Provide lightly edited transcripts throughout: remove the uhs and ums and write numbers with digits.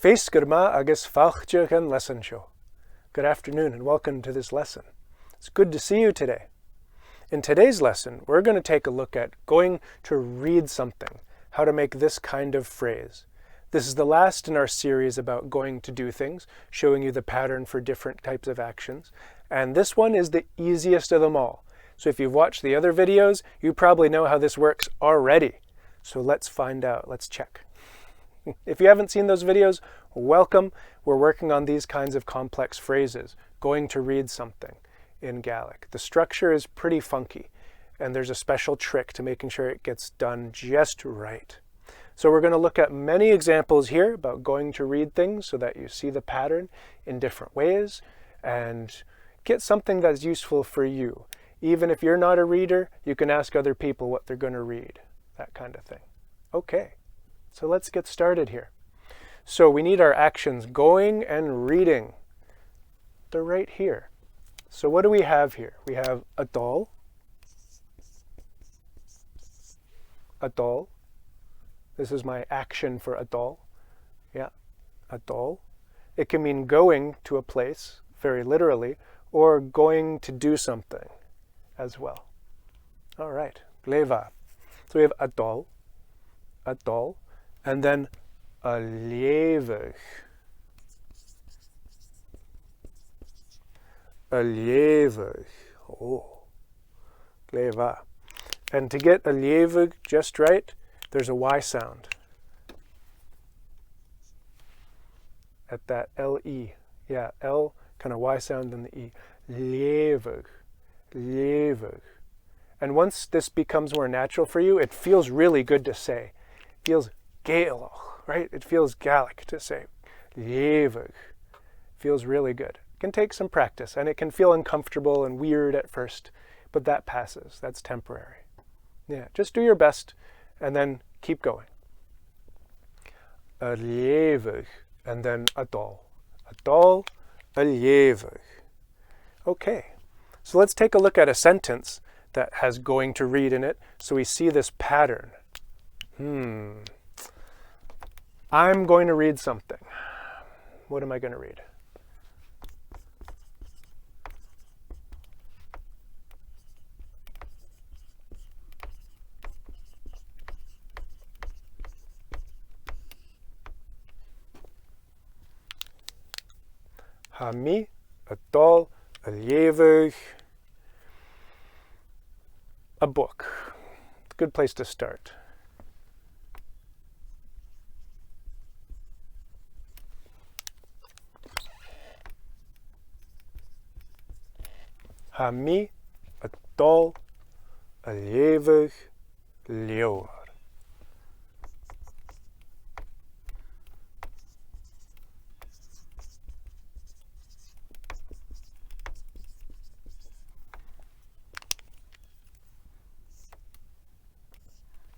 Feisgurma agus falchjach an lesson show. Good afternoon and welcome to this lesson. It's good to see you today. In today's lesson, we're going to take a look at going to read something, how to make this kind of phrase. This is the last in our series about going to do things, showing you the pattern for different types of actions. And this one is the easiest of them all. So if you've watched the other videos, you probably know how this works already. So let's find out. Let's check. If you haven't seen those videos, welcome. We're working on these kinds of complex phrases, going to read something in Gaelic. The structure is pretty funky, and there's a special trick to making sure it gets done just right. So we're going to look at many examples here about going to read things so that you see the pattern in different ways and get something that's useful for you. Even if you're not a reader, you can ask other people what they're going to read, that kind of thing. Okay. So let's get started here. So we need our actions going and reading. They're right here. So what do we have here? We have a doll. A doll. This is my action for a doll. Yeah, a doll. It can mean going to a place, very literally, or going to do something as well. All right, gleva. So we have a doll. And then a lievig. A lievig. Oh, gleva. And to get a lievig just right, there's a Y sound at that L-E. Yeah, L, kind of Y sound in the E. Lievig. Lievig. And once this becomes more natural for you, it feels really good to say. It feels Gaelic, right? It feels Gaelic to say. Lievig. Feels really good. It can take some practice, and it can feel uncomfortable and weird at first, but that passes. That's temporary. Yeah, just do your best, and then keep going. A lievig, and then a doll. A doll, a lievig. Okay, so let's take a look at a sentence that has going to read in it, so we see this pattern. I'm going to read something. What am I going to read? Ha mi, a doll, a lievig, a book. It's a good place to start. Ha mi, a doll, a lievig, leor.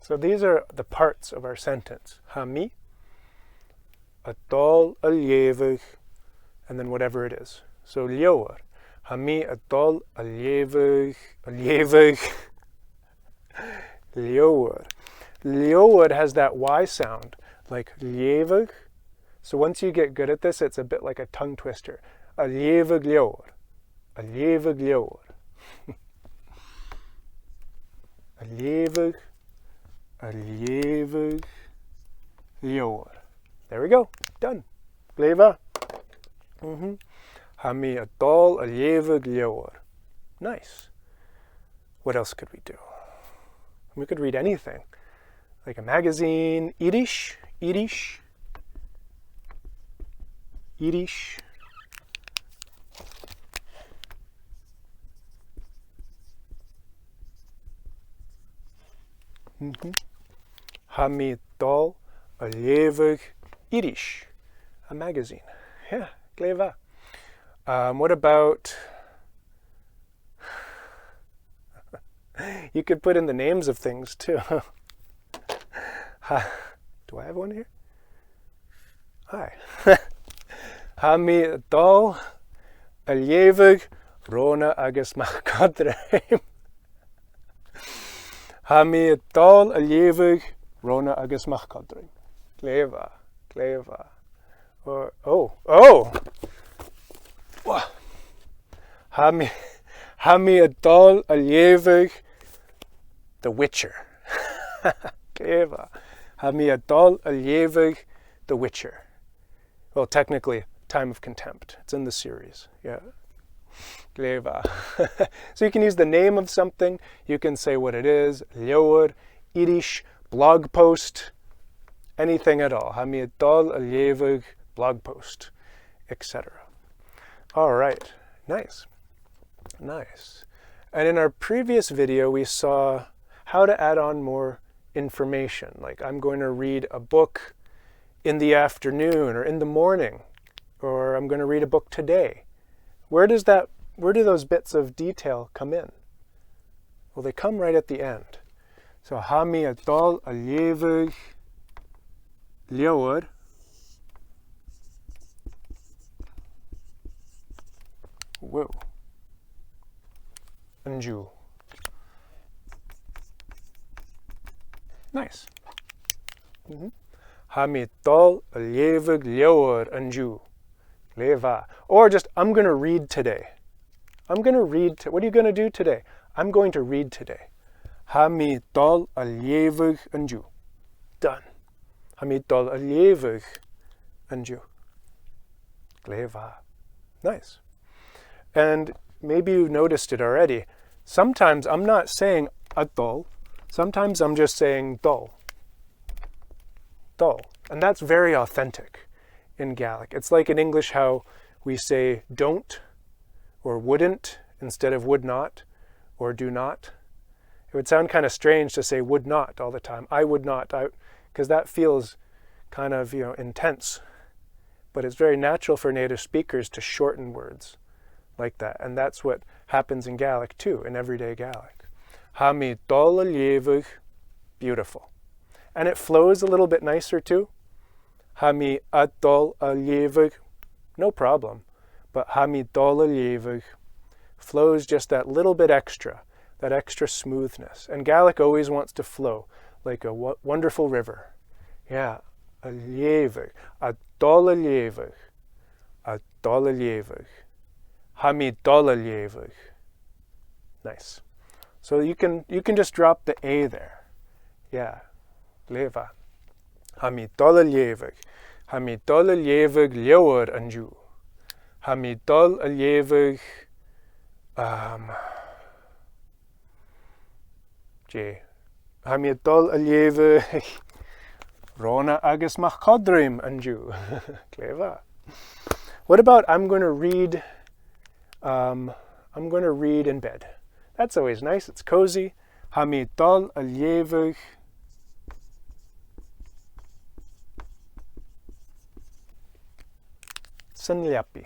So these are the parts of our sentence. Ha mi, a doll, a lievig, and then whatever it is. So leor. Ha mi, a doll, a lievig, leor. Leor has that Y sound, like lievig. So once you get good at this, it's a bit like a tongue twister. A lievig leor. A lievig leor. A lievig. A lievig leor. There we go. Done. Gleva. Ha mi, a doll, a lievig leor. Nice. What else could we do? We could read anything. Like a magazine. Irish. Ha mi, doll, a lievig, Irish. A magazine. Yeah, gleva. What about... You could put in the names of things too. Do I have one here? Hi. Ha mi, doll, a lievig, rona agus machkadreim. Ha mi dal a lévig, rona agus machkadring. Gleva. Or, oh! Ha mi adol alievig the Witcher. Clever. Ha mi adol alievig the Witcher. Well, technically, Time of Contempt. It's in the series. Yeah. Clever. So you can use the name of something. You can say what it is. Leor, Irish, blog post, anything at all. Ha mi adol alievig blog post, etc. All right. Nice. Nice. And in our previous video, we saw how to add on more information. Like, I'm going to read a book in the afternoon or in the morning, or I'm going to read a book today. Where do those bits of detail come in? Well, they come right at the end. So, ha mi adol alievig leor whoa anju. Nice. Ha mi adol alievig leor anju. Leva. Or just, I'm going to read today. I'm going to read. What are you going to do today? I'm going to read today. Ha mi adol alievig anju. Done. Ha mi adol alievig anju. Leva. Nice. And maybe you've noticed it already. Sometimes I'm not saying adol. Sometimes I'm just saying dol. Dol. And that's very authentic in Gaelic. It's like in English how we say don't or wouldn't instead of would not or do not. It would sound kind of strange to say would not all the time. I would not, because that feels kind of, intense. But it's very natural for native speakers to shorten words like that. And that's what happens in Gaelic too, in everyday Gaelic. Ha mi adol alievig. Beautiful. And it flows a little bit nicer too. Ha mi adol alievig. No problem. But ha mi adol alievig flows just that little bit extra, that extra smoothness. And Gaelic always wants to flow like a wonderful river. Yeah. Alievig. Adol alievig. Adol alievig. Ha mi adol alievig. Nice. So you can just drop the A there. Yeah. Leva. Ha mi adol alievig. Ha mi adol alievig leor anju. Ha mi adol alievig Ha mi adol alievig Rona agus mach codrim anju. Clever. What about I'm going to read in bed? That's always nice. It's cozy. Ha mi adol alievig sanliapi.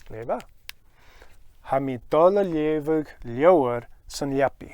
Leva. Ha mi adol alievig leor sanliapi.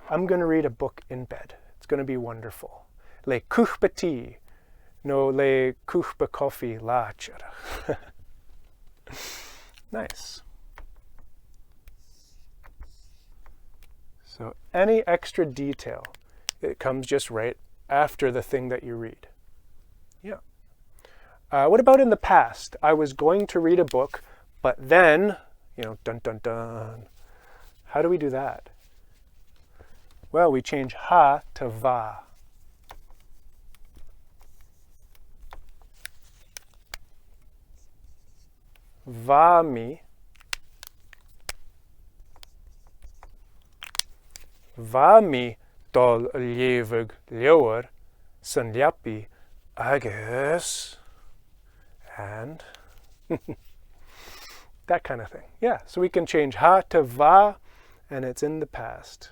I'm going to read a book in bed. It's going to be wonderful. Le cuchba tea. No, le cuchba coffee lacher. Nice. So any extra detail, it comes just right after the thing that you read. Yeah. What about in the past? I was going to read a book, but then, dun dun dun. How do we do that? Well, we change ha to va. Va mi dol alievig leor sanliapi agus and that kind of thing. Yeah, so we can change ha to va, and it's in the past.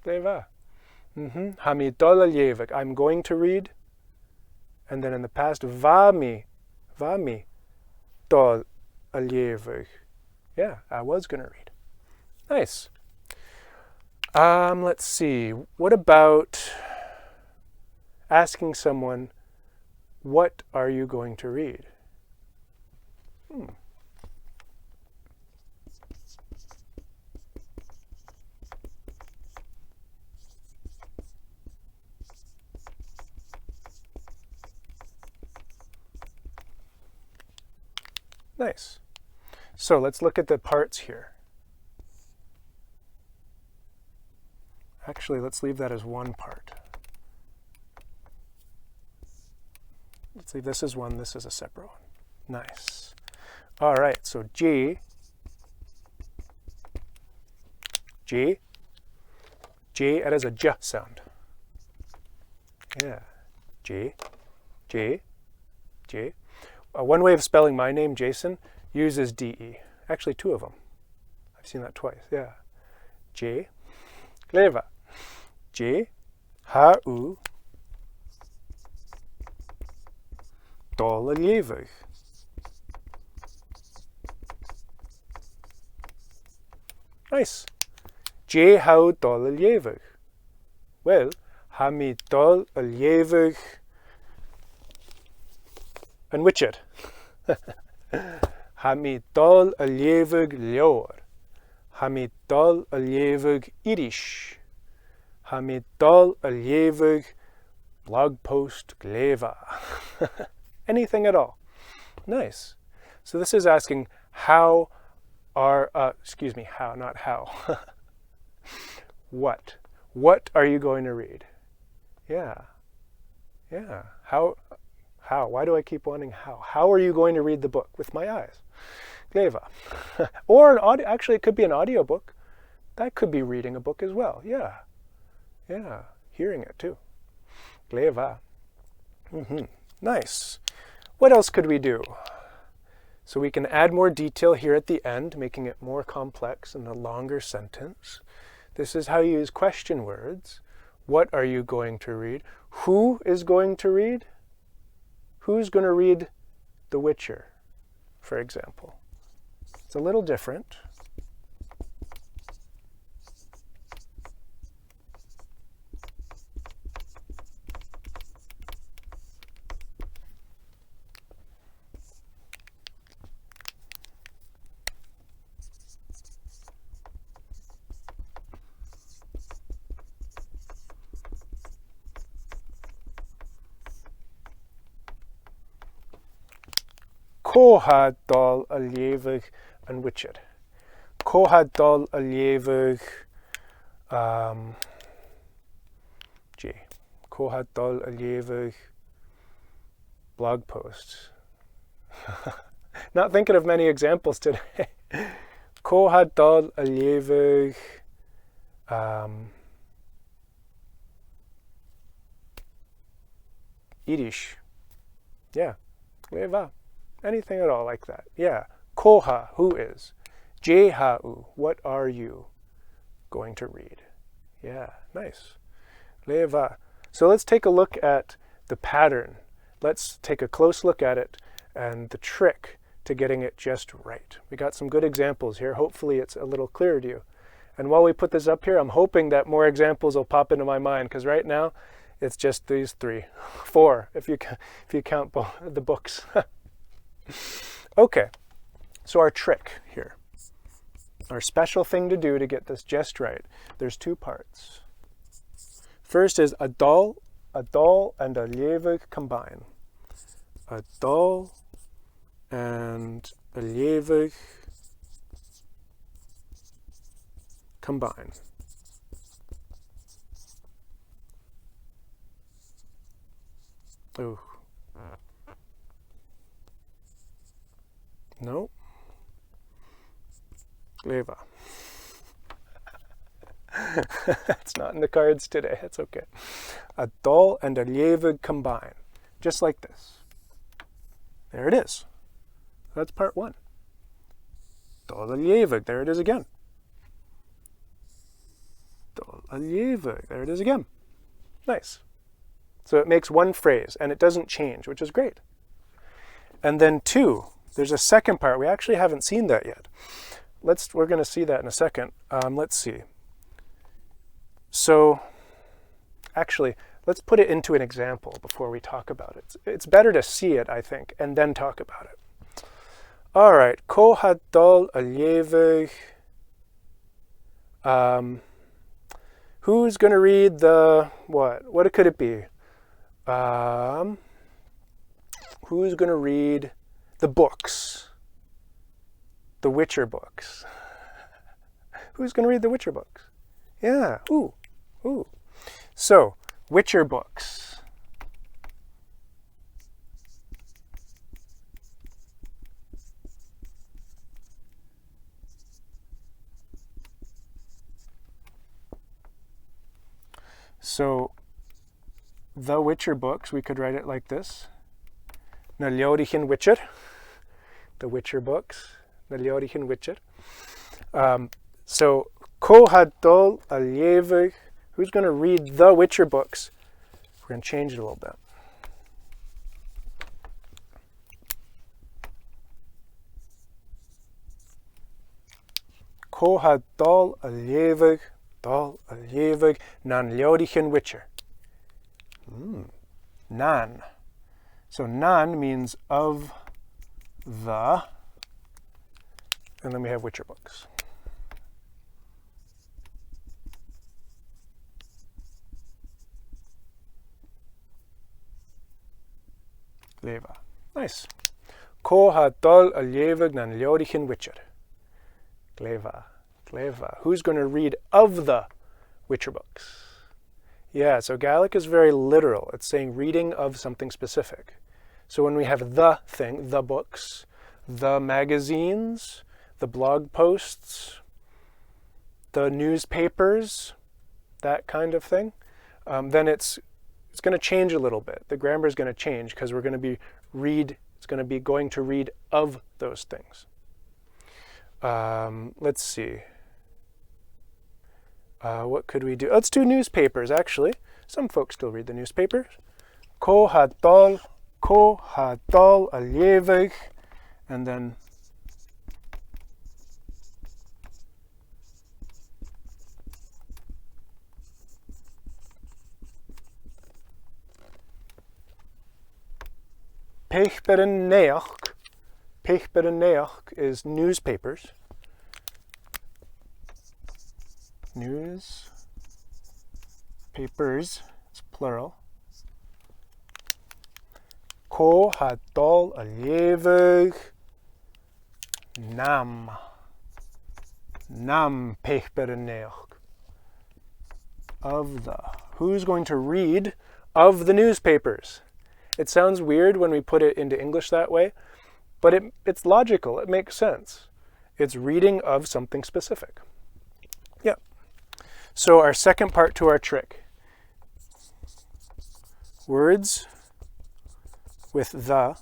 Leva. Ha mi dol alievig. I'm going to read, and then in the past va mi dol alievig. Yeah, I was going to read. Nice. Let's see. What about asking someone, what are you going to read? Nice. So let's look at the parts here. Actually, let's leave that as one part. Let's leave this as one, this is a separate one. Nice. All right, so G, it has a J sound. Yeah, G. One way of spelling my name, Jason, uses DE. Actually, two of them. I've seen that twice, yeah. J, clever. J, H-U, dolleljewig. Nice. J, how dolleljewig. Well, ha mi dolleljewig en witchet. Ha mi dolleljewig leor. Ha mi dolleljewig Irish. Ha mi dolleljewig blog post gleva. Anything at all. Nice. So this is asking how are, how, not how. What? What are you going to read? Yeah. How? Why do I keep wanting how? How are you going to read the book? With my eyes. Gleva. Or an audio, actually it could be an audio book. That could be reading a book as well. Yeah. Hearing it too. Gleva. Nice. What else could we do? So we can add more detail here at the end, making it more complex in a longer sentence. This is how you use question words. What are you going to read? Who is going to read? Who's going to read The Witcher, for example? It's a little different. Koha dolleljewig en witcher. Koha dolleljewig G. Koha dolleljewig blog posts. Not thinking of many examples today. Koha dolleljewig Irish. Yeah. Gleva. Anything at all like that. Yeah. Koha, who is. Jehu, what are you going to read? Yeah, nice. Leva. So let's take a look at the pattern. Let's take a close look at it and the trick to getting it just right. We got some good examples here. Hopefully it's a little clearer to you. And while we put this up here, I'm hoping that more examples will pop into my mind, because right now it's just these 3. 4 if you count the books. Okay, so our trick here, our special thing to do to get this just right, there's 2 parts. First is a dal and a ljewig combine. A dal and a ljewig combine. Ooh. No. Gleva. It's not in the cards today. It's okay. A dal and a ljewig combine. Just like this. There it is. That's part 1. Dal and ljewig. There it is again. Dal and ljewig. There it is again. Nice. So it makes one phrase and it doesn't change, which is great. And then 2. There's a second part. We actually haven't seen that yet. We're going to see that in a second. Let's see. So, actually, let's put it into an example before we talk about it. It's better to see it, I think, and then talk about it. All right. Koha dal ljewig. Who's going to read the what? What could it be? Who's going to read the books? the Witcher books? Who's going to read the Witcher books? Yeah, ooh, ooh. So, Witcher books. So, the Witcher books, we could write it like this. Na Leorichen Witcher. The Witcher books. Na Leorichen Witcher. So, Ko Hadol Aljevig. Who's going to read the Witcher books? We're going to change it a little bit. Ko Hadol Aljevig. Dol Aljevig Nan Leorichen Witcher. Nan. So nan means of the, and then we have Witcher books. Leva. Nice. Ko hadol aljevig nan leorichen Witcher. Gleva. Gleva. Who's going to read of the Witcher books? Yeah, so Gaelic is very literal. It's saying reading of something specific. So when we have the thing, the books, the magazines, the blog posts, the newspapers, that kind of thing, then it's going to change a little bit. The grammar is going to change because we're going to be going to read of those things. Let's see. What could we do? Let's do newspapers, actually. Some folks still read the newspapers. Ko hadol aljevig, and then Pechberenneach. Pechberenneach is newspapers. Newspapers, it's plural. Ko hadol aljevig nam. Nam pechberenneach. Of the. Who's going to read of the newspapers? It sounds weird when we put it into English that way, but it's logical. It makes sense. It's reading of something specific. Yeah. So our second part to our trick. Words with the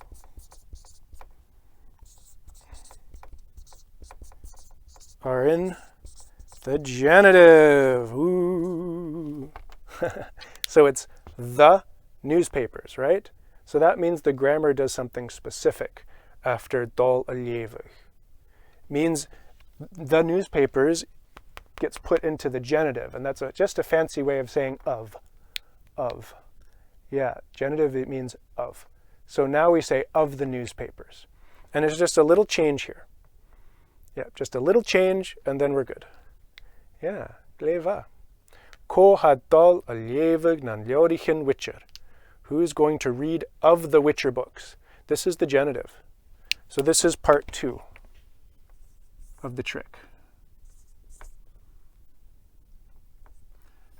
are in the genitive. Ooh. So it's the newspapers, right? So that means the grammar does something specific after dol aljevig. Means the newspapers gets put into the genitive, and that's just a fancy way of saying of. Of. Yeah, genitive, it means of. So now we say of the newspapers. And it's just a little change here. Yeah, just a little change, and then we're good. Yeah, gleva. Ko hadol aljevig nan leorichen Witcher. Who's going to read of the Witcher books? This is the genitive. So this is part 2 of the trick.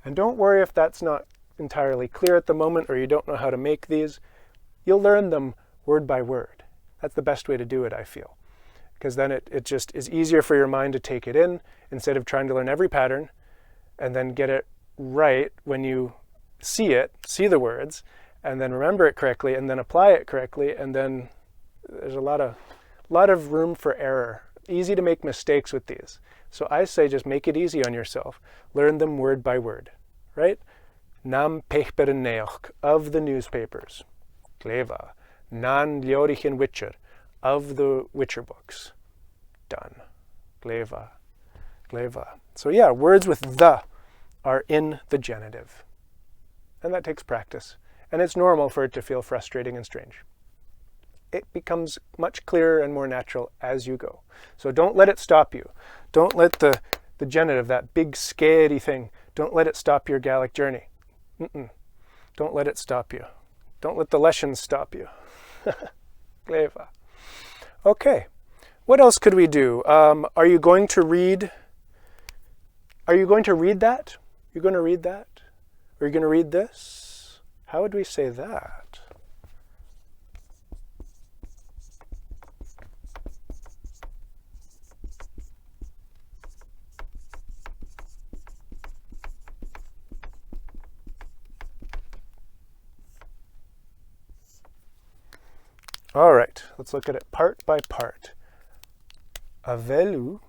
And don't worry if that's not entirely clear at the moment or you don't know how to make these. You'll learn them word by word. That's the best way to do it, I feel. Because then it just is easier for your mind to take it in instead of trying to learn every pattern and then get it right when you see the words, and then remember it correctly, and then apply it correctly, and then there's a lot of room for error. Easy to make mistakes with these. So I say just make it easy on yourself. Learn them word by word, right? Nam pechberenneach, of the newspapers. Gleva. Nan leorichen Witcher, of the Witcher books. Done. Gleva. Gleva. So yeah, words with the are in the genitive. And that takes practice. And it's normal for it to feel frustrating and strange. It becomes much clearer and more natural as you go. So don't let it stop you. Don't let the genitive, that big scary thing, don't let it stop your Gaelic journey. Don't let it stop you. Don't let the lessons stop you. Gleva. Okay. What else could we do? Are you going to read? Are you going to read that? You're going to read that? Are you going to read this? How would we say that? All right, let's look at it part by part. Avelu,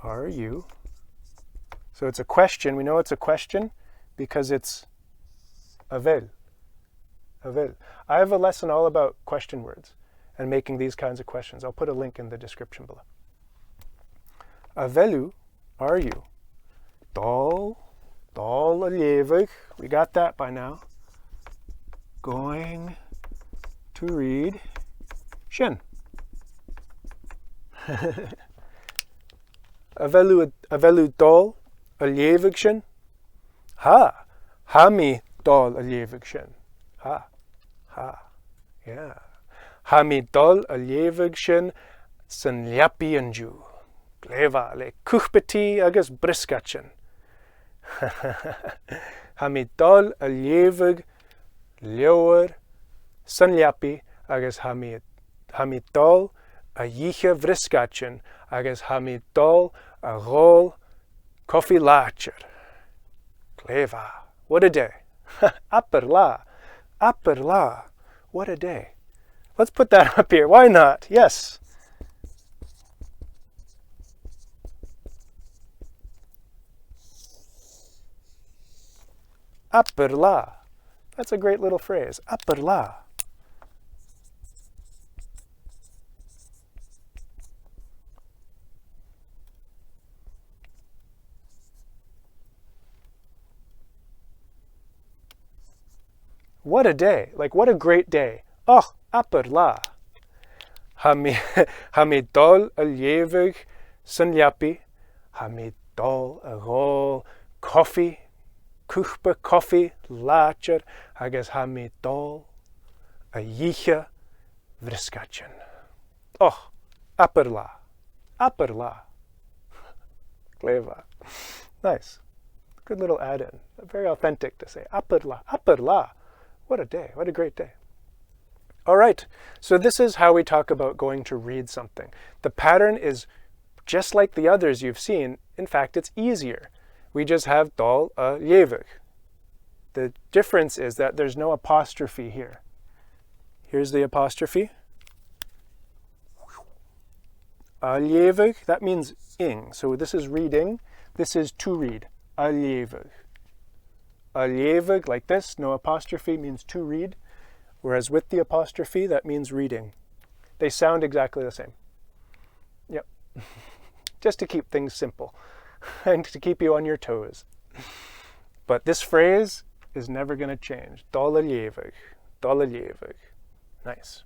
are you? So it's a question. We know it's a question because it's avel. Avel. I have a lesson all about question words and making these kinds of questions. I'll put a link in the description below. Avelu, are you? Dol alevig. We got that by now. Going to read shin. Avelu dol alevig shin. Ha mi dol alevig shin. Ha. Yeah. Ha mi dol alevig shin san liapi anju. Gleva le kuchbeti agus briskachin. Ha mi dol alevig lewer san liapi agus ha mi dol a yiche vriskachin agus ha mi dol a rol coffee lacher. Gleva. What a day. Aperla. What a day. Let's put that up here. Why not? Yes. Aperla. That's a great little phrase. Aperla. What a day. Like, what a great day. Oh, aperla. Ha mi dol alevig san liapi. Ha mi dol a rol coffee. Kuchba coffee lacher. Agus ha mi dol a yiche vriskachin. Oh, aperla. Gleva. Nice. Good little add-in. Very authentic to say. Aperla. What a day. What a great day. All right. So this is how we talk about going to read something. The pattern is just like the others you've seen. In fact, it's easier. We just have dol alevig. The difference is that there's no apostrophe here. Here's the apostrophe. Alevig, that means ing. So this is reading. This is to read. Alevig. Alevig, like this, no apostrophe, means to read. Whereas with the apostrophe, that means reading. They sound exactly the same. Yep. Just to keep things simple and to keep you on your toes. But this phrase is never going to change. Dol alevig. Nice.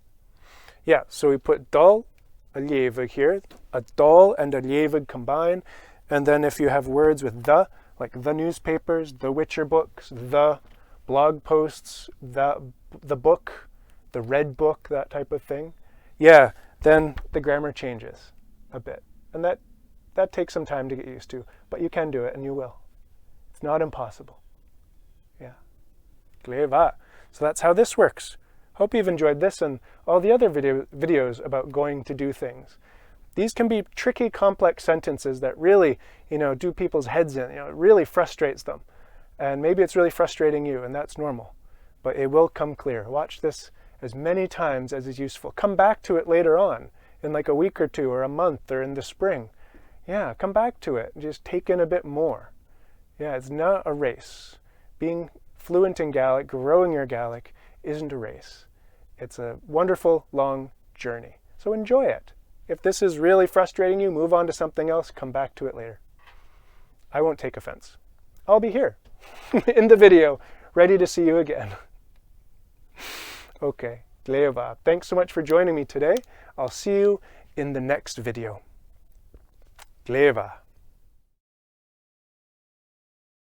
Yeah, so we put dol alevig here. A dol and alevig combine. And then if you have words with the, like the newspapers, the Witcher books, the blog posts, the book, the red book, that type of thing, yeah, then the grammar changes a bit. And that takes some time to get used to, but you can do it and you will. It's not impossible. Yeah. Gleva. So that's how this works. Hope you've enjoyed this and all the other videos about going to do things. These can be tricky, complex sentences that really, do people's heads in. It really frustrates them. And maybe it's really frustrating you, and that's normal. But it will come clear. Watch this as many times as is useful. Come back to it later on, in like a week or two, or a month, or in the spring. Yeah, come back to it and just take in a bit more. Yeah, it's not a race. Being fluent in Gaelic, growing your Gaelic, isn't a race. It's a wonderful, long journey. So enjoy it. If this is really frustrating you, move on to something else, come back to it later. I won't take offense. I'll be here in the video, ready to see you again. Okay, gleva. Thanks so much for joining me today. I'll see you in the next video. Gleva.